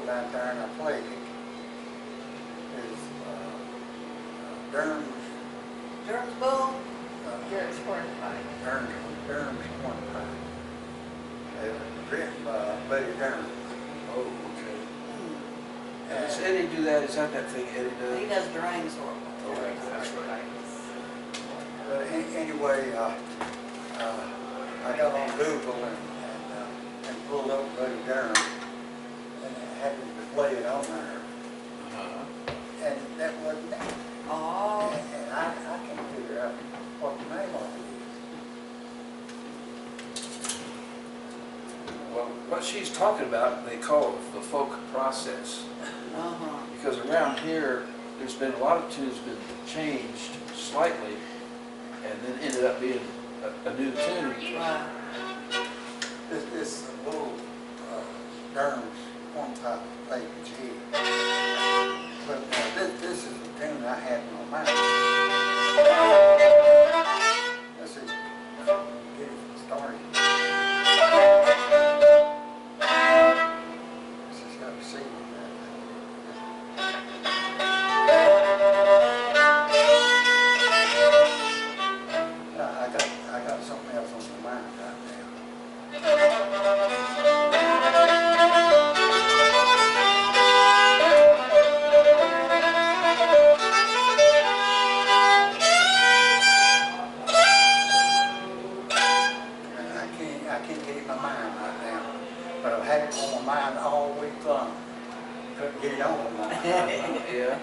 bull out there and I played it. Is Durham's bull? Durham's hornpipe. Durham's hornpipe. Written by Buddy Durham. Oh, okay. And does Eddie do that? Is that thing Eddie does? He does Duran's horn. Oh, right, that's right. But anyway, I got on Google and pulled up Buddy Durham and happened to play it on there. And that wasn't it. Oh. And I can't figure out what the name of it is. Well, what she's talking about, they call it the folk process. Because around here, there's been a lot of tunes been changed slightly, and then ended up being a new tune. Right. This little Durham's hornpipe played G. But this is the tune I had in my mind. Let's see. Get it started. This has got to see that. I got something else on my mind right now. I can't get it in my mind right now. But I've had it on my mind all week long. Couldn't get it on my mind. Yeah.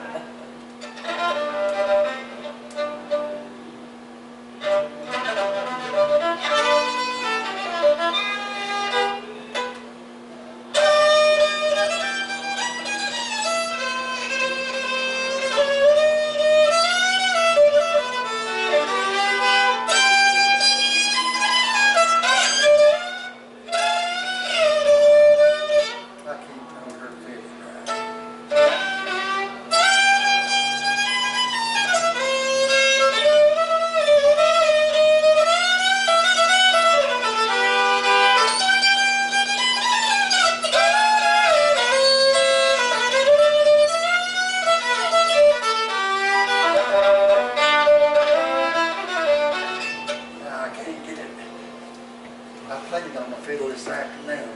This afternoon.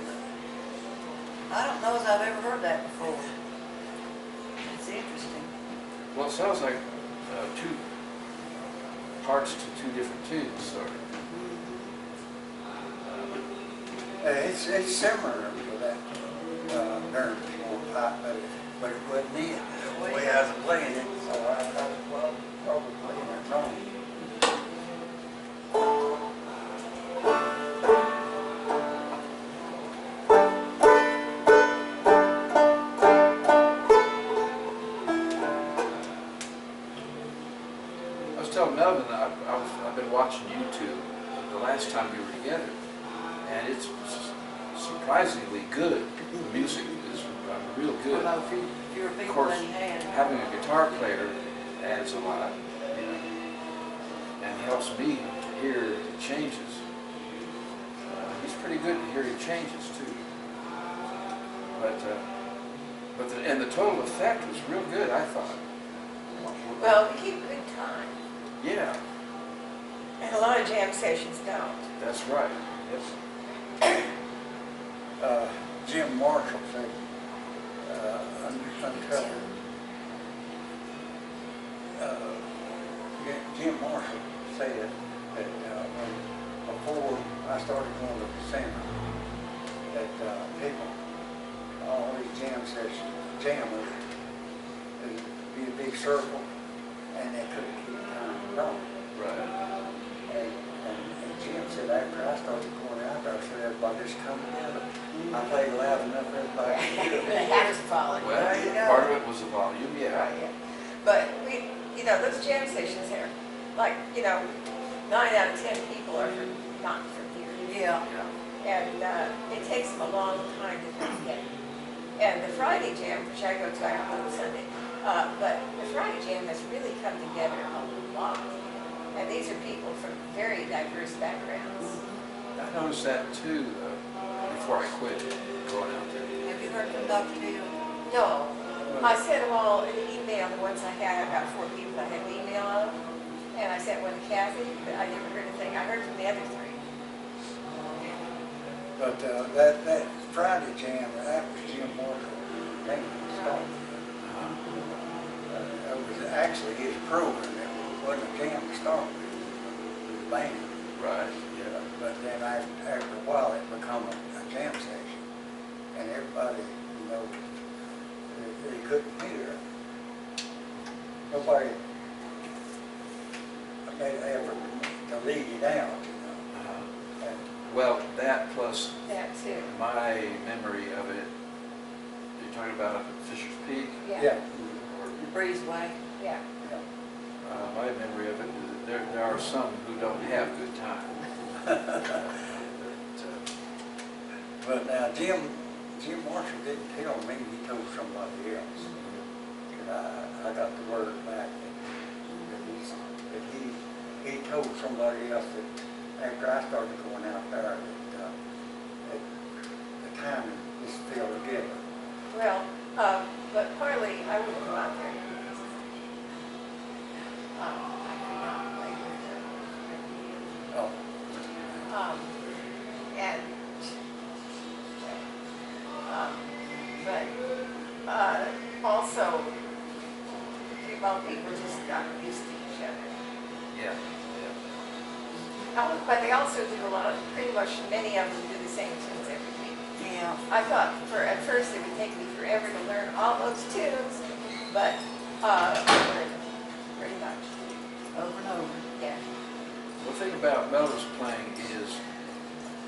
I don't know as I've ever heard that before. It's interesting. Well, it sounds like two parts to two different tunes, sort of. It's similar to that Durham's hornpipe, but it wasn't it. The way I was playing it, so I thought, well, probably playing it wrong. Melvin, I've been watching YouTube the last time we were together, and it's surprisingly good. The music is real good. Well, if you're a big of course, money hand. having a guitar player adds a lot, you know, and helps me hear the changes. He's pretty good at hearing changes too. And the total effect was real good, I thought. Well, we keep good time. Yeah. And a lot of jam sessions don't. That's right. Yes. Jim Marshall said, uncovered. Jim Marshall said that before I started going to the center, that people, all these jam sessions, jammers, it'd be a big circle, and they couldn't keep time going. Right. And Jim said after I started going out there, I said everybody just come together. I played loud enough, everybody could hear The me. haters falling. Well, part of it was the volume, yeah. But we, those jam sessions here, like, 9 out of 10 people are not from here. Yeah. And it takes them a long time to put together. And the Friday jam, which I go to, I don't go on Sunday, but the Friday jam has really come together a lot. And these are people from very diverse backgrounds. I noticed that too before I quit going out there. Have you heard from Dr. Deal? No, I sent them all in an email, the ones I had, about 4 people I had an email of. And I sent one to Kathy, but I never heard a thing. I heard from the other 3. But that Friday jam, that was Jim Marshall. That was actually his program. It wasn't a jam to start with. It was a band. Right, yeah. But then after a while, it became a jam session. And everybody, they couldn't hear. Nobody made an effort to lead it out, And Well, that plus That too. my memory of it, you're talking about up at Fisher's Peak? yeah, Or, Breezeway. Yeah. my memory of it is that there are some who don't have good time. but now Jim Marshall didn't tell me, he told somebody else. And I got the word back that he told somebody else that after I started going out there that the timing just fell together. Well, but partly I wouldn't go out there. I could not play with her. Oh, And, but also, people just got used to each other. Yeah, But they also do a lot of, pretty much many of them do the same tunes every week. Yeah. I thought at first it would take me forever to learn all those tunes, but I learned them pretty much. Over and over. Yeah. The thing about Melvin's playing is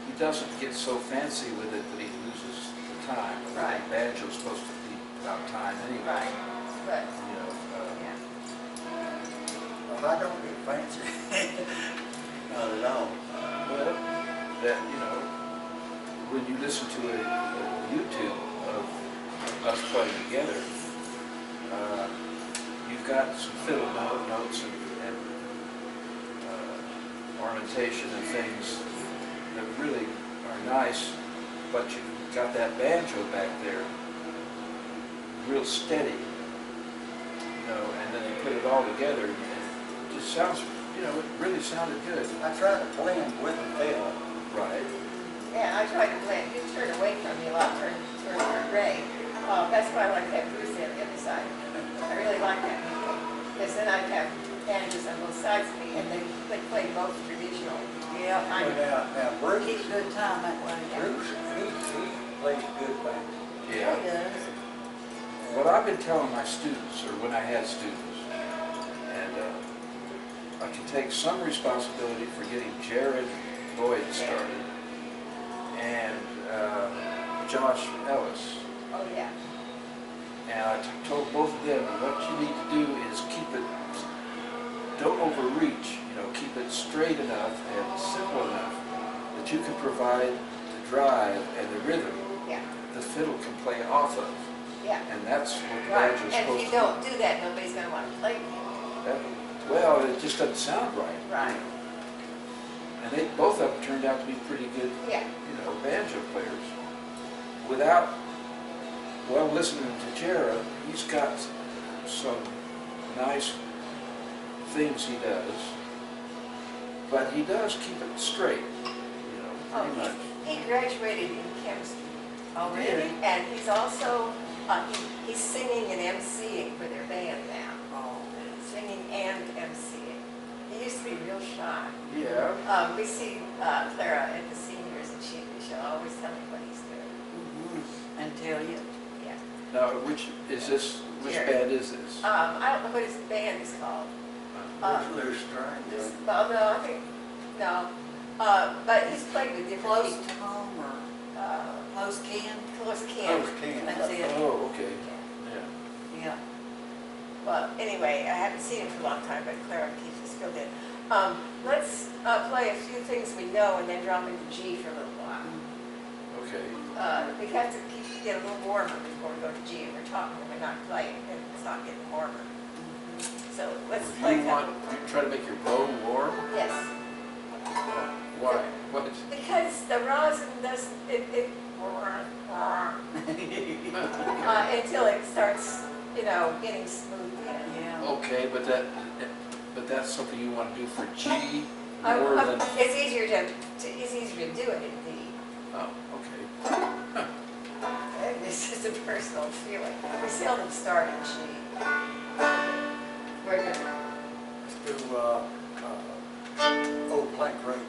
he doesn't get so fancy with it that he loses the time. Right. The banjo's supposed to be about time anyway. Right. But, yeah. well, I don't get fancy. Not at all. Well, that, when you listen to a YouTube of us playing together, you've got some fiddle notes and ornamentation and things that really are nice, but you've got that banjo back there, real steady, and then you put it all together, and it just sounds, it really sounded good. I try to blend with the fiddle. Right. Yeah, I tried to blend. You turn away from me a lot, turn toward Ray. That's why I like to have Bruce on the other side. I really like that. Because then I'd have banjos on both sides of me, and they play both traditional. Yeah. Now Bruce, Keep good time that way. Bruce, he plays good banjo. Yeah, he does. What I've been telling my students, or when I had students, and I can take some responsibility for getting Jared Lloyd started, and Josh Ellis. Oh, yeah. And I told both of them, what you need to do is keep it, don't overreach, keep it straight enough and simple enough that you can provide the drive and the rhythm Yeah. the fiddle can play off of. Yeah. And that's what the Right. banjo's And supposed if to you don't do that, nobody's going to want to play with you. Well, it just doesn't sound right. Right. And both of them turned out to be pretty good, Yeah. banjo players. Listening to Jared, he's got some nice things he does, but he does keep it straight, pretty much. He graduated in chemistry. Already? And he's also, he's singing and emceeing for their band now. Oh. Singing and emceeing. He used to be real shy. Yeah. We see Clara at the seniors, and she'll always tell me what he's doing. Mm-hmm. And tell you. Yeah. Now, which Jared. band is this? I don't know what his band is called. There's strings. Well, no, I think, no. But he's played with different Close people. to home or close kin? Close Ken. Those can. That's it. Oh, okay. Yeah. Yeah. Well, anyway, I haven't seen him for a long time, but Clara keeps us filled in. Let's play a few things we know and then drop into G for a little while. Okay. We have to get a little warmer before we go to G, and we're talking, we're not playing, and it's not getting warmer. So let's play. You try to make your bow warm? Yes, Why? What? because the rosin does, until it starts, you know, getting smoothed in. Yeah. Okay, but that's something you want to do for G Um, more um, than, It's easier to do it in D. oh, okay. And this is a personal feeling. We seldom start in G. We're gonna, Let's do, Old Plank Road.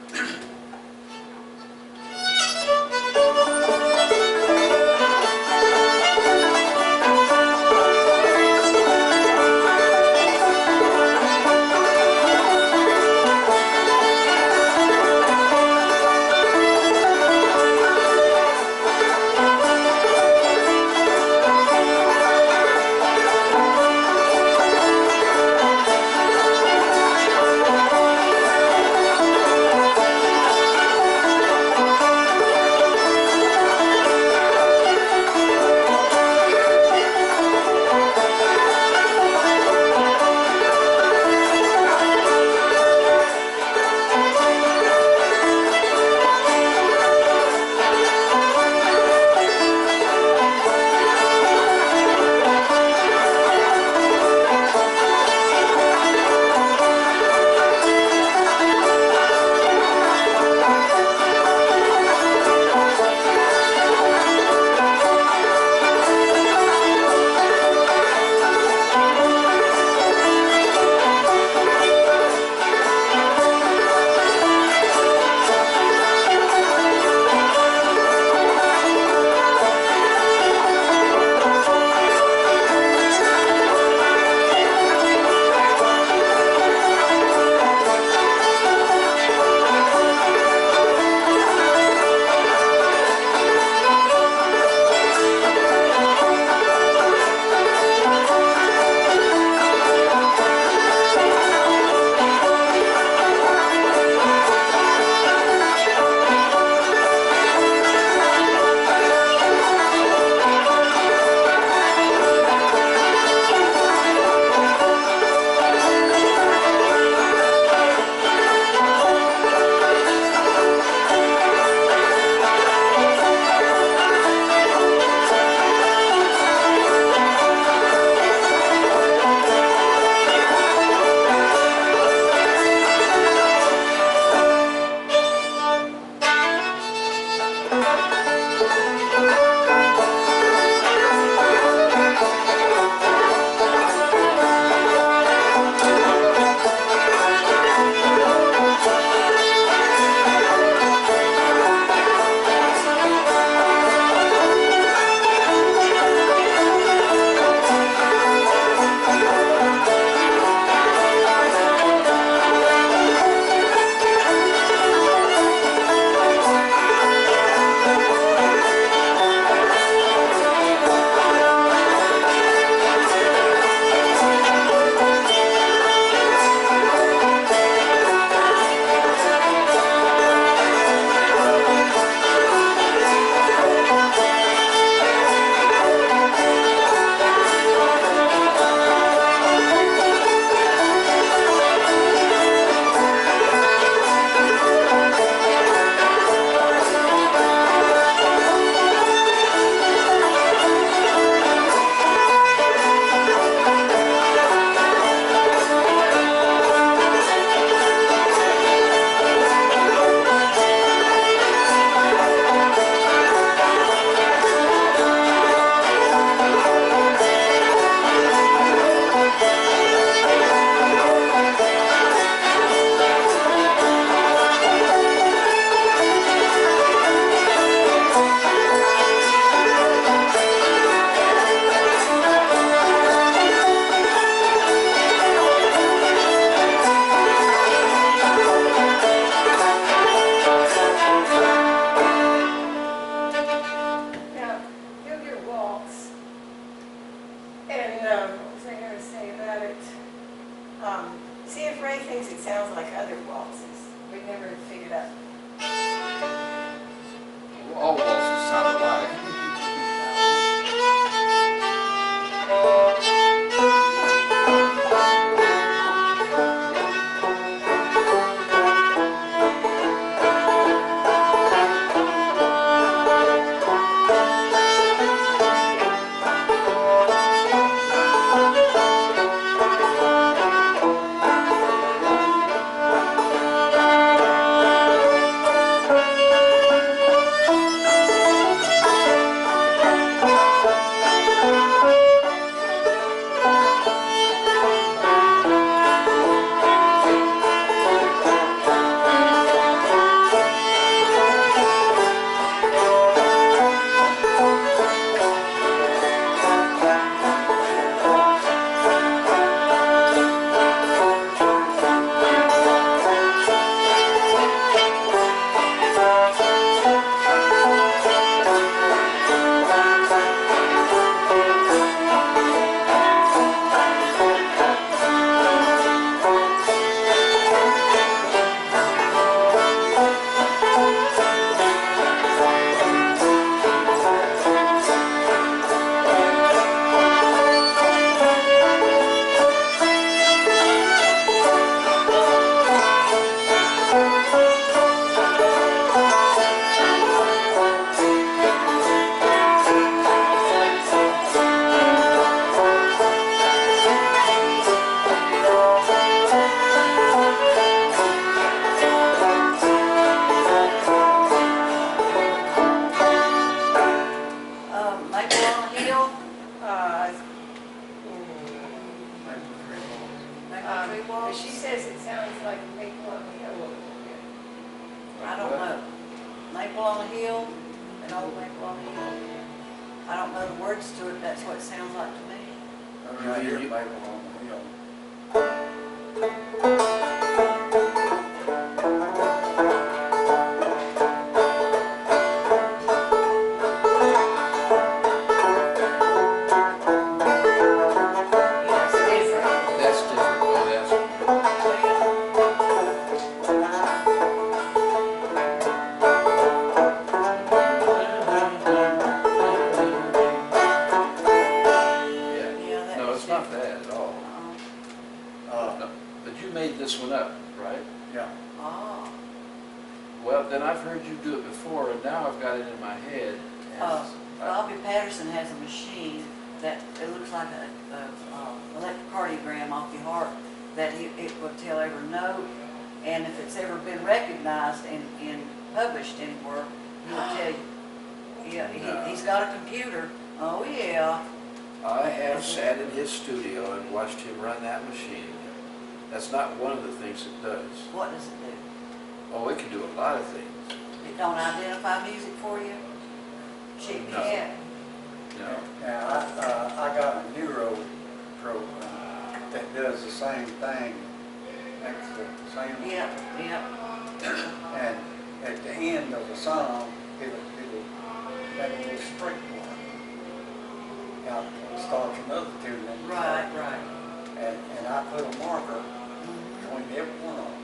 See if Ray thinks it sounds like other waltzes. We've never figured out. All waltzes sound alike. Hill, Uh, Maple Tree but Waltz. she says it sounds like Maple on the Hill a little bit. I don't know. Maple on the Hill, an old Maple on the Hill. I don't know the words to it, that's what it sounds like to me. I mean, I hear Maple on the Hill. Yes, different. That's different, oh, that's, yeah. Yeah, No, that it's is not different. that at all. No, but you made this one up, right? Yeah. Oh, Well, then I've heard you do it before, and now I've got it in my head. and Bobby Patterson has a machine that, it looks like a electrocardiogram off your heart, that it will tell every note, and if it's ever been recognized and published anywhere, he will tell you. Yeah, he's got a computer. Oh, yeah. I have sat in his studio and watched him run that machine. That's not one of the things it does. What does it do? Oh, it can do a lot of things. It don't identify music for you? Sheet No. music? Yeah. No. Now, I got a neuro program that does the same thing. That's the same. Yeah, yeah. And at the end of the song, it'll make a little streak mark. Now, it starts another tune. and- Right, right. And I put a marker between every one of them.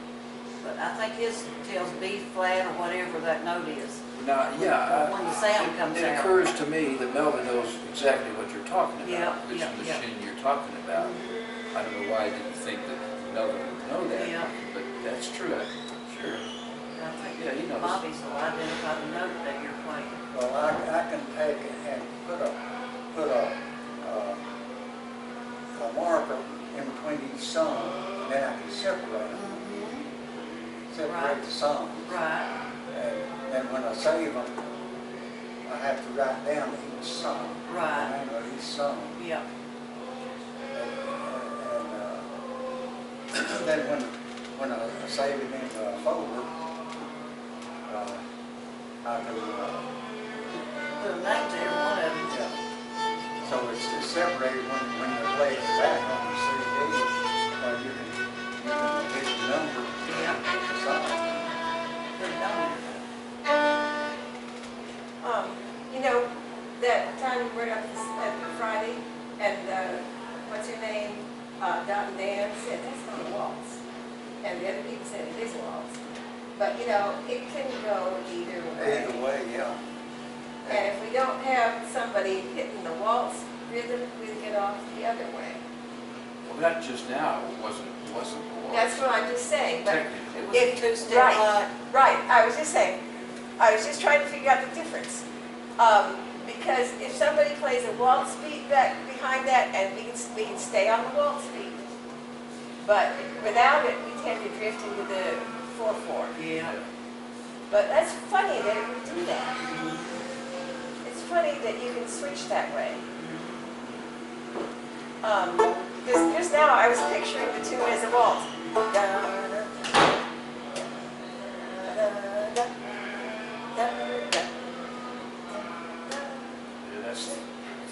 But I think his tells B flat or whatever that note is. Now, yeah. When the sound comes It out. occurs to me that Melvin knows exactly what you're talking about, Yeah, which yeah, yeah. machine you're talking about. I don't know why I didn't think that Melvin would know that, Yeah. but that's true. Sure. I think Yeah, he knows. Bobby's will identify the note that you're playing. Well, I can take it and put a marker in between each song, and then I can separate them, separate Right. the songs. Right. And then when I save them, I have to write down each song. Right. The name of each song. Yeah. And then when I save it in a folder, I can, Put a name to every one of them. yeah. So it's separated when you play it back on the CD, you can pick the number Yeah. of the song. Put it on there. You know, that time we were up at Friday, and what's her name, Dot and Dan said, that's not a waltz. And the other people said it is a waltz. But, you know, it can go either way. Either way, yeah. And if we don't have somebody hitting the waltz rhythm, we get off the other way. Well, that just now wasn't a waltz. That's what I'm just saying, but Technically. It was If- a two-step right. line. right, I was just saying, I was just trying to figure out the difference. Because if somebody plays a waltz beat back behind that, and we can stay on the waltz beat. But without it, we tend to drift into the 4/4. Yeah. But that's funny that it would do that. It's funny that you can switch that way. Just now I was picturing the two as a waltz. Da, da, da, da, da, da, da. Yeah, that's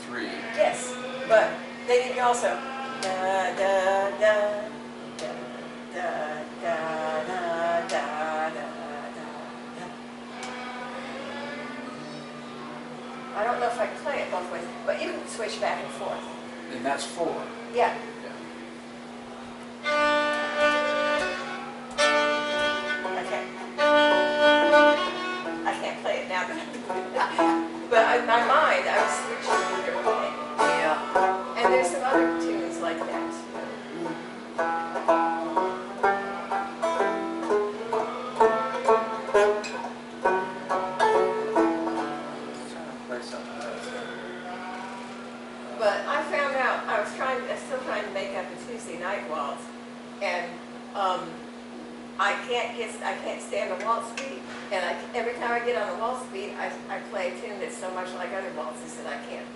3. Yes, but then you can also da da da da da da da da da da. I don't know if I can play it both ways, but you can switch back and forth. And that's 4. Yeah. Yeah. I can't play it now. But in my mind, I was switching either way. Yeah. And there's some other tunes like that. Play something else. But I found out, I was still trying to make up a Tuesday night waltz, and I can't stand a waltz beat, and every time I get on a waltz beat, I play a tune that's so much like other waltzes that I can't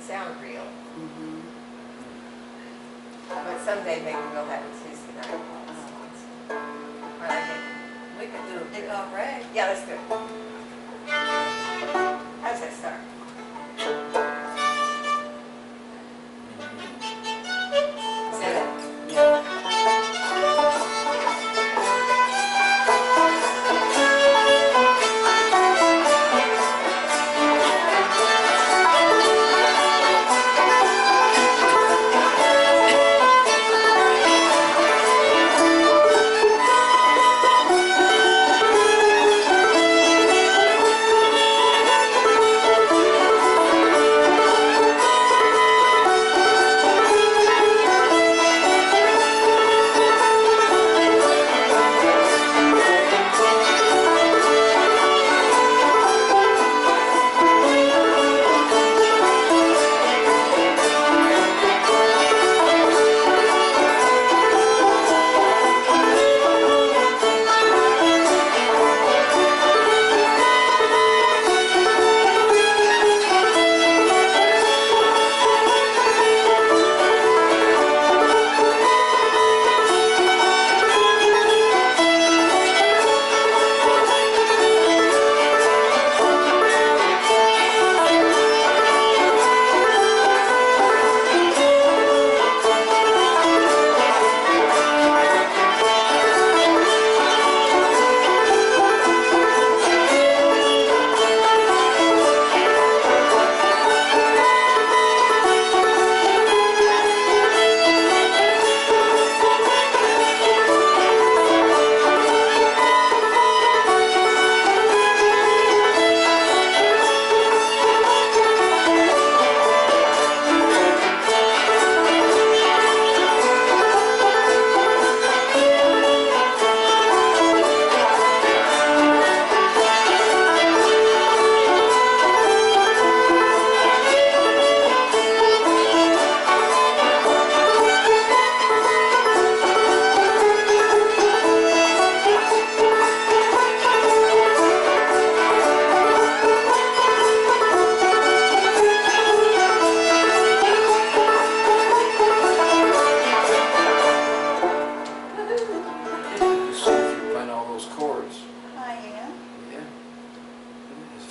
sound real. Mhm. But someday maybe we'll have it Tuesday night. Or I think, We could do a pickup rag. yeah, let's do it. How's that start? Is that it?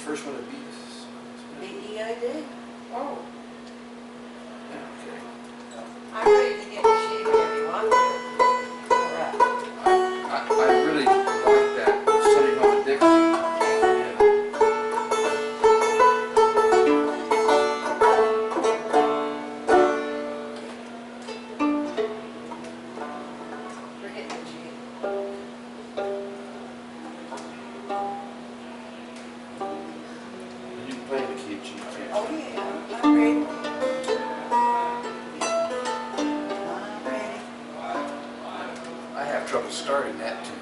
First one to beat BEAD. Oh. Yeah, okay. I'm ready to get the sheet if you want to. All right. I really like that Sunny Home Dixie. Yeah. We're getting the sheet. You can play the key G, can't you? Oh, yeah, I'm ready. I'm ready. I have trouble starting that tune.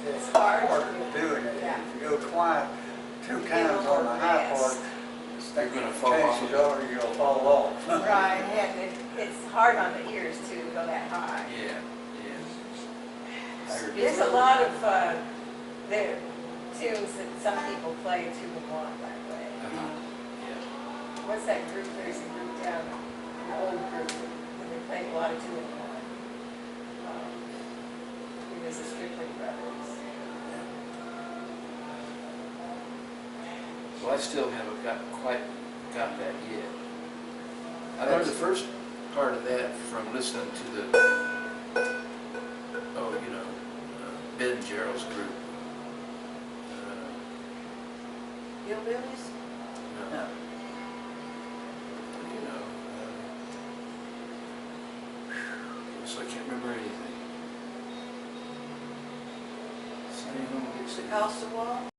it's hard. hard doing it. Yeah. If you go quiet two Get a times on the little high rest. part, You're gonna fall off. chances are you're gonna fall off. Right, and it's hard on the ears too to go that high. Yeah, yeah. I agree. There's a lot of, there, tunes that some people play 2 in 1 that way. Uh-huh. Yeah. What's that group? There's a group down, an old group, and they play a lot of 2 in 1. It was the Strictly Brothers. Well, I still haven't quite got that yet. I learned the first part of that from listening to the, Ben Gerald's group. Hillbillies? No. No. So I can't remember anything. Sunny Home The Dixie. Costa Wall?